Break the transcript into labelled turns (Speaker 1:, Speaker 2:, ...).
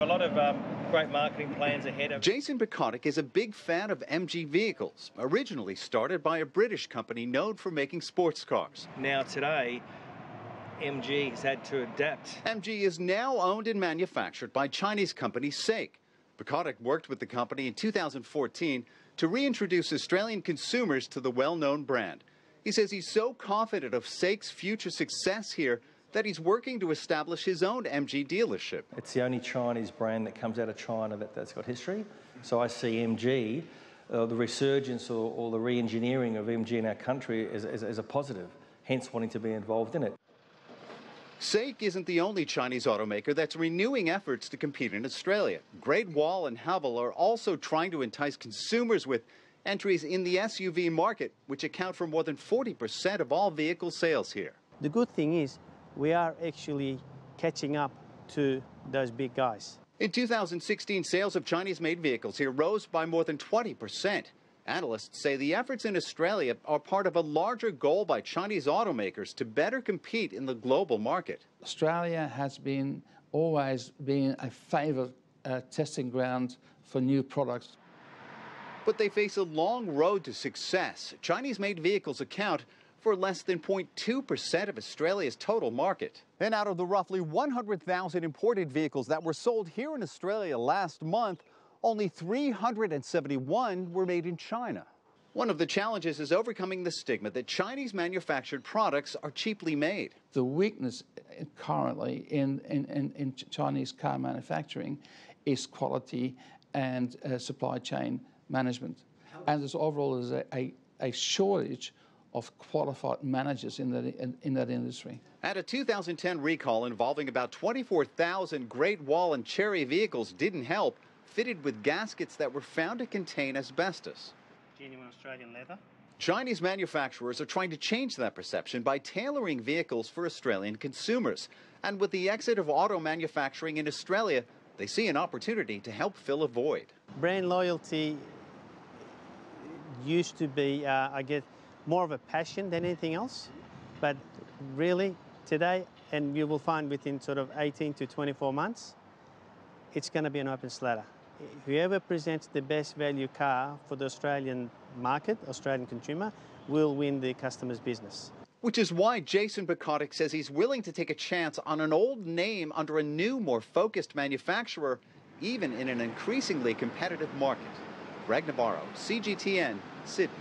Speaker 1: A lot of great marketing plans ahead of...
Speaker 2: Jason Bukotic is a big fan of MG vehicles, originally started by a British company known for making sports cars.
Speaker 1: Now today, MG has had to adapt.
Speaker 2: MG is now owned and manufactured by Chinese company SAIC. Bukotic worked with the company in 2014 to reintroduce Australian consumers to the well-known brand. He says he's so confident of SAIC's future success here that he's working to establish his own MG dealership.
Speaker 1: It's the only Chinese brand that comes out of China that's got history. So I see MG, the resurgence or the re-engineering of MG in our country as a positive, hence wanting to be involved in it.
Speaker 2: SAIC isn't the only Chinese automaker that's renewing efforts to compete in Australia. Great Wall and Haval are also trying to entice consumers with entries in the SUV market, which account for more than 40% of all vehicle sales here.
Speaker 3: The good thing is we are actually catching up to those big guys.
Speaker 2: In 2016, sales of Chinese-made vehicles here rose by more than 20%. Analysts say the efforts in Australia are part of a larger goal by Chinese automakers to better compete in the global market.
Speaker 4: Australia has always been a favourite testing ground for new products.
Speaker 2: But they face a long road to success. Chinese-made vehicles account for less than 0.2% of Australia's total market. And out of the roughly 100,000 imported vehicles that were sold here in Australia last month, only 371 were made in China. One of the challenges is overcoming the stigma that Chinese manufactured products are cheaply made.
Speaker 4: The weakness currently in Chinese car manufacturing is quality and supply chain management. And there's overall a shortage of qualified managers in that industry.
Speaker 2: At a 2010 recall involving about 24,000 Great Wall and Cherry vehicles didn't help, fitted with gaskets that were found to contain asbestos.
Speaker 3: Genuine Australian leather.
Speaker 2: Chinese manufacturers are trying to change that perception by tailoring vehicles for Australian consumers. And with the exit of auto manufacturing in Australia, they see an opportunity to help fill a void.
Speaker 3: Brand loyalty used to be, I guess, more of a passion than anything else. But really, today, and you will find within sort of 18 to 24 months, it's going to be an open slather. Whoever presents the best value car for the Australian market, Australian consumer, will win the customer's business.
Speaker 2: Which is why Jason Bukotic says he's willing to take a chance on an old name under a new, more focused manufacturer, even in an increasingly competitive market. Greg Navarro, CGTN, Sydney.